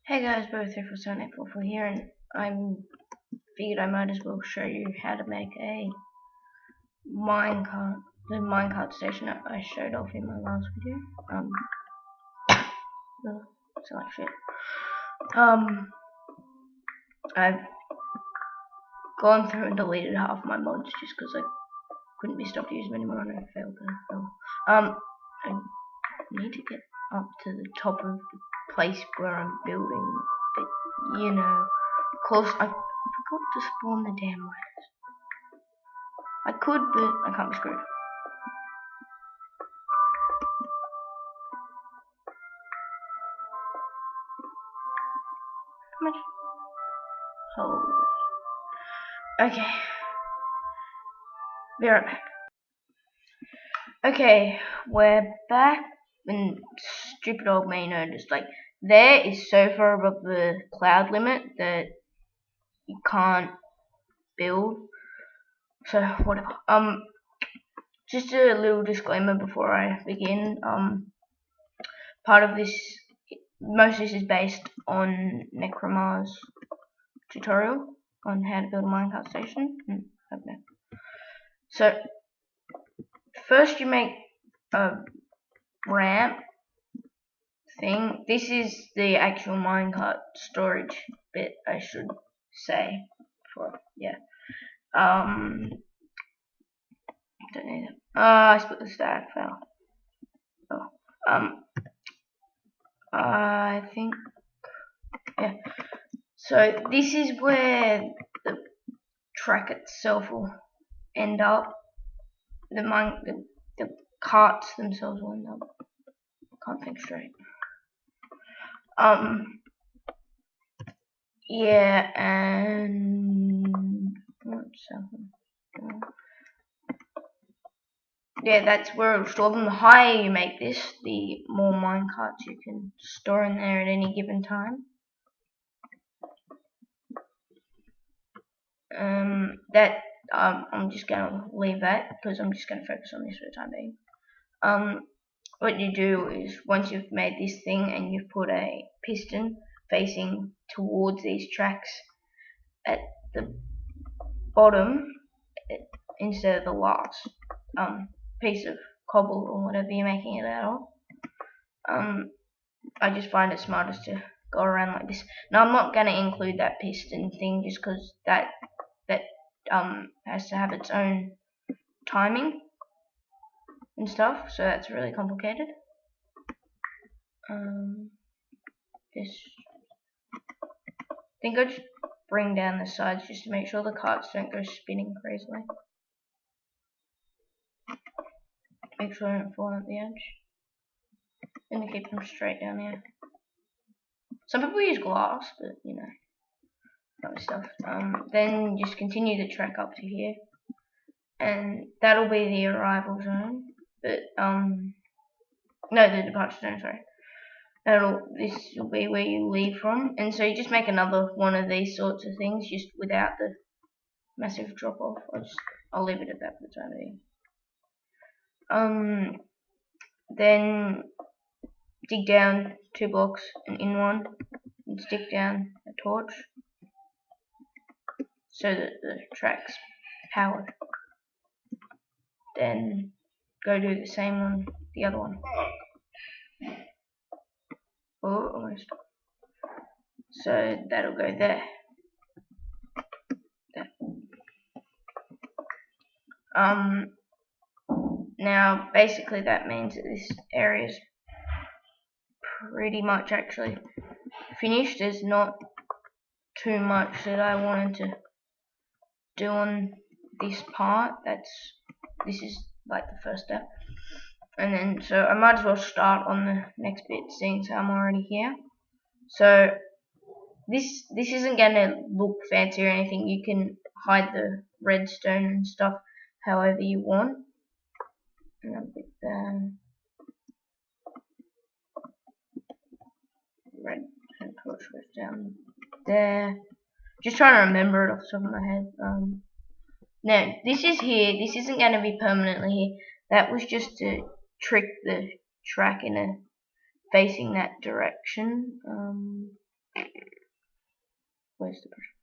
Hey guys, Bobo347844 here, and I figured I might as well show you how to make a minecart, the minecart station that I showed off in my last video. So like shit. I've gone through and deleted half my mods just because I couldn't be stopped using them anymore and I failed to film. I need to get up to the top of the place where I'm building, but you know, of course I forgot to spawn the damn ladders. I could, but I can't be screwed. How much? Holy. Okay. Be right back. Okay, we're back, and stupid old me noticed, like, there is so far above the cloud limit that you can't build. So, whatever. Just a little disclaimer before I begin. Part of this, most of this is based on Necromar's tutorial on how to build a minecart station. So, first you make a ramp thing. This is the actual minecart storage bit, I should say. Don't need it. I split the stack, fell. I think, yeah. So this is where the track itself will end up. The carts themselves will end up. Can't think straight. Yeah, and what's happening? Yeah, that's where it'll store them. The higher you make this, the more minecarts you can store in there at any given time. I'm just gonna leave that because I'm just gonna focus on this for the time being. What you do is once you've made this thing and you've put a piston facing towards these tracks at the bottom instead of the last piece of cobble or whatever you're making it out of. I just find it smartest to go around like this. Now I'm not gonna include that piston thing just because that has to have its own timing and stuff, so that's really complicated. I think I'll just bring down the sides just to make sure the carts don't go spinning crazily. Make sure they don't fall at the edge. And to keep them straight down here. Some people use glass, but you know, other stuff. Then just continue the track up to here, and that'll be the arrival zone. But no, the departure zone. Sorry. This will be where you leave from, and so you just make another one of these sorts of things, just without the massive drop off. I'll leave it at that for the time being. Then dig down 2 blocks and in one, and stick down a torch so that the track's powered. Then go do the same on the other one. Oh, almost. So that'll go there. Now basically that means that this area is pretty much actually finished. There's not too much that I wanted to do on this part. This is like the first step, and then so I might as well start on the next bit, seeing as I'm already here. So this isn't gonna look fancy or anything. You can hide the redstone and stuff however you want. And I'll put the red torch goes down there. Just trying to remember it off the top of my head. Now this is here. This isn't going to be permanently here. That was just to trick the track into facing that direction. Where's the pressure?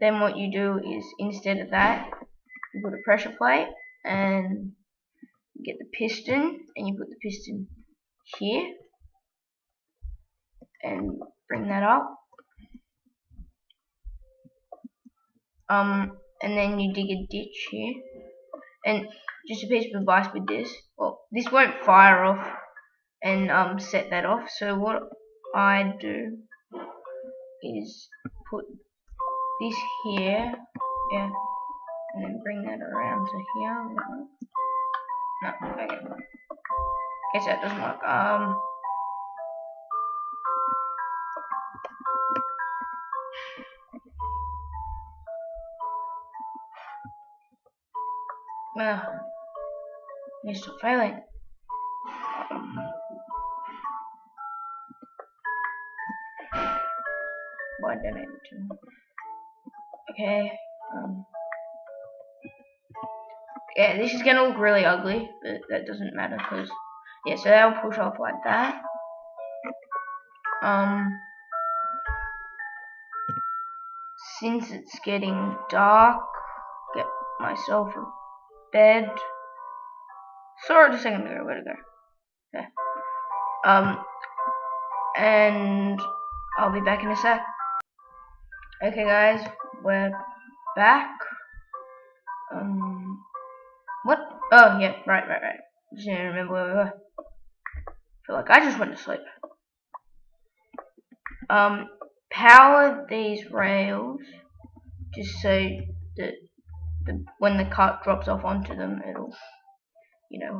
Then what you do is, instead of that, you put a pressure plate and you get the piston, and you put the piston here and bring that up. And then you dig a ditch here. And just a piece of advice with this, well, this won't fire off and set that off. So what I do is put this here, yeah, and then bring that around to here. No, okay. Guess that doesn't work. Needs to failing. Why did I do? Okay. Yeah, this is gonna look really ugly, but that doesn't matter because yeah. So that'll push off like that. Since it's getting dark, get myself a bed. Saw it a second ago. Where'd it go? Yeah. And I'll be back in a sec. Okay, guys, we're back. What? Oh, yeah, right. Just didn't remember where we were. I feel like I just went to sleep. Power these rails just so that when the cart drops off onto them, it'll,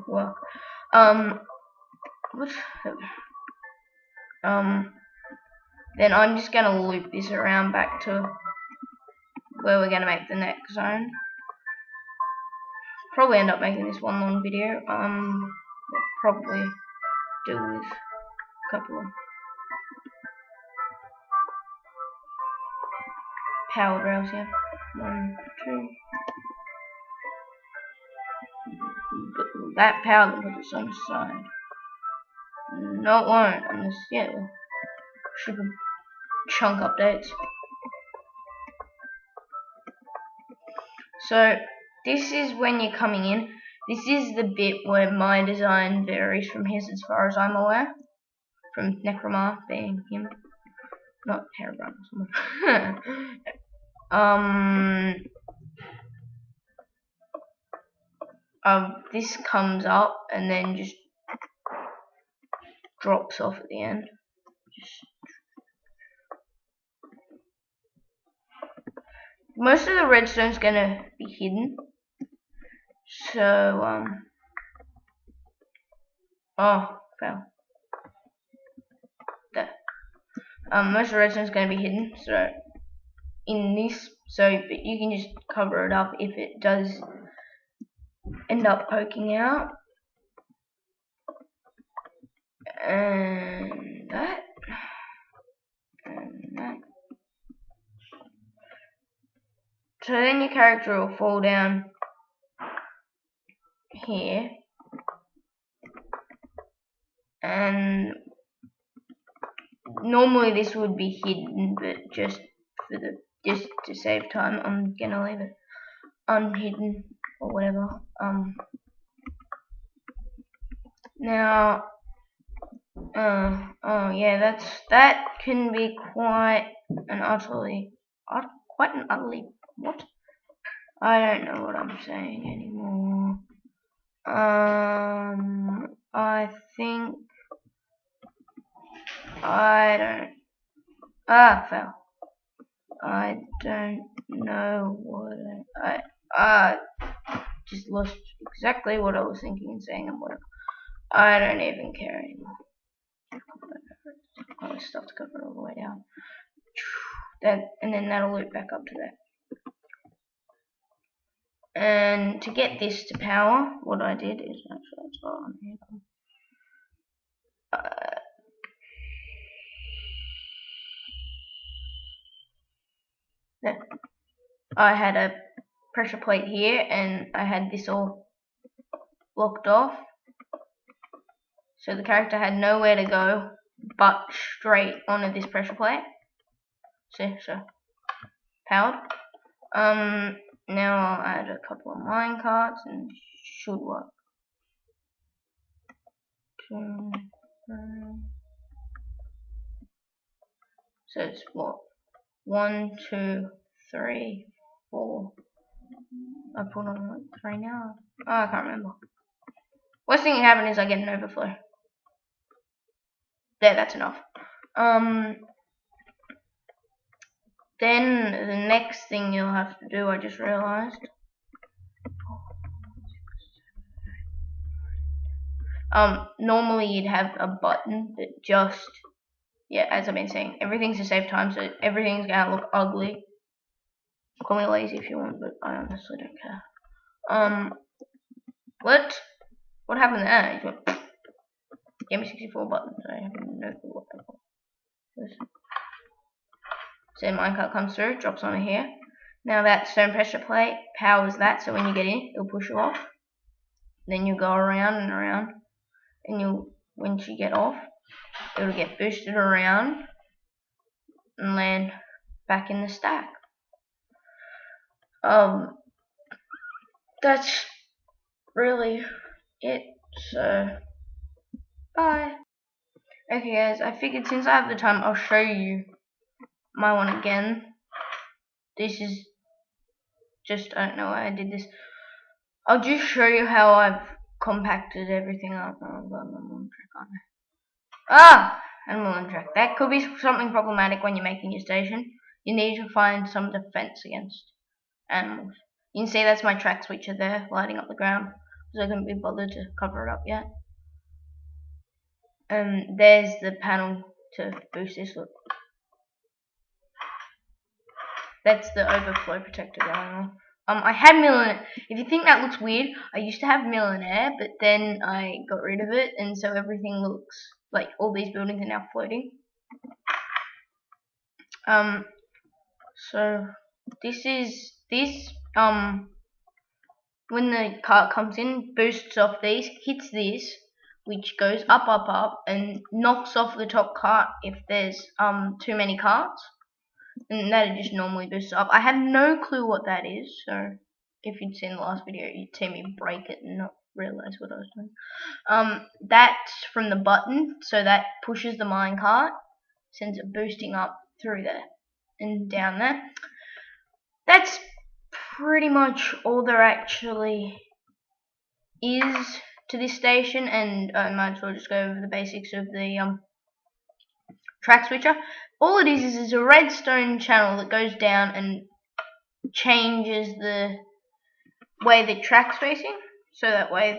work. Then I'm just gonna loop this around back to where we're gonna make the next zone. Probably end up making this one long video. Probably do with a couple of powered rails here. 1, 2. But that power will put it on the side. No, it won't. Unless, yeah, it will. Stupid chunk updates. So this is when you're coming in. This is the bit where my design varies from his, as far as I'm aware. From Necromar being him, not Herobrine or someone. This comes up and then just drops off at the end. Most of the redstone's gonna be hidden. So, oh, fell. There. Most of the redstone's gonna be hidden, so in this, but you can just cover it up if it does end up poking out. And that. And that. So then your character will fall down here, and normally this would be hidden, but just to save time, I'm gonna leave it unhidden or whatever. Now, oh yeah, that can be quite an utterly what? I don't know what I'm saying anymore. I think fell. I don't know what I just lost exactly what I was thinking and saying and whatever. I don't even care anymore. All this stuff to cover it all the way down. And then that'll loop back up to that. And to get this to power, what I did is actually it's all on here. I had a pressure plate here, and I had this all blocked off, so the character had nowhere to go butt straight onto this pressure plate. See, so powered. Now I'll add a couple of minecarts and it should work. 2, 3. So it's what? 1, 2, 3, 4. I put on like 3 now. Oh, I can't remember. Worst thing that can happen is I get an overflow. There, that's enough. Then the next thing you'll have to do, I just realized. Normally you'd have a button that just, yeah, as I've been saying, everything's to save time, so everything's gonna look ugly. Call me lazy if you want, but I honestly don't care. What happened there? He went, gave me 64 buttons. I have no clue what that was. So minecart comes through, drops onto here. Now that stone pressure plate powers that, so when you get in, it'll push you off. Then you go around and around, and once you get off, it'll get boosted around and land back in the stack. That's really it. So bye. Okay guys, I figured since I have the time, I'll show you my one again. This is just, I don't know why I did this. I'll just show you how I've compacted everything up. Oh, I've got an animal track on there. Animal track. That could be something problematic when you're making your station. You need to find some defense against animals. You can see that's my track switcher there, lighting up the ground, because I couldn't be bothered to cover it up yet. There's the panel to boost this. Look, that's the overflow protector going on. I had millionaire. If you think that looks weird, I used to have millionaire, but then I got rid of it, and so everything looks like all these buildings are now floating. So this when the cart comes in, boosts off these, hits this, which goes up, up, up, and knocks off the top cart if there's too many carts. And that just normally boosts up. I had no clue what that is, so if you'd seen the last video, you'd see me break it and not realize what I was doing. That's from the button, so that pushes the minecart, sends it boosting up through there and down there. That's pretty much all there actually is to this station, and I might as well just go over the basics of the track switcher. All it is a redstone channel that goes down and changes the way the track's facing, so that way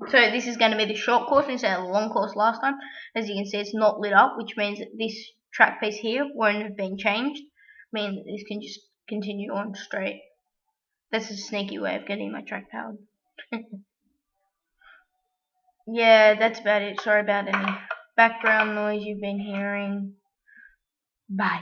so this is going to be the short course instead of the long course last time. As you can see, it's not lit up, which means that this track piece here won't have been changed, meaning that this can just continue on straight. That's a sneaky way of getting my track powered. Yeah, that's about it. Sorry about any background noise you've been hearing. Bye.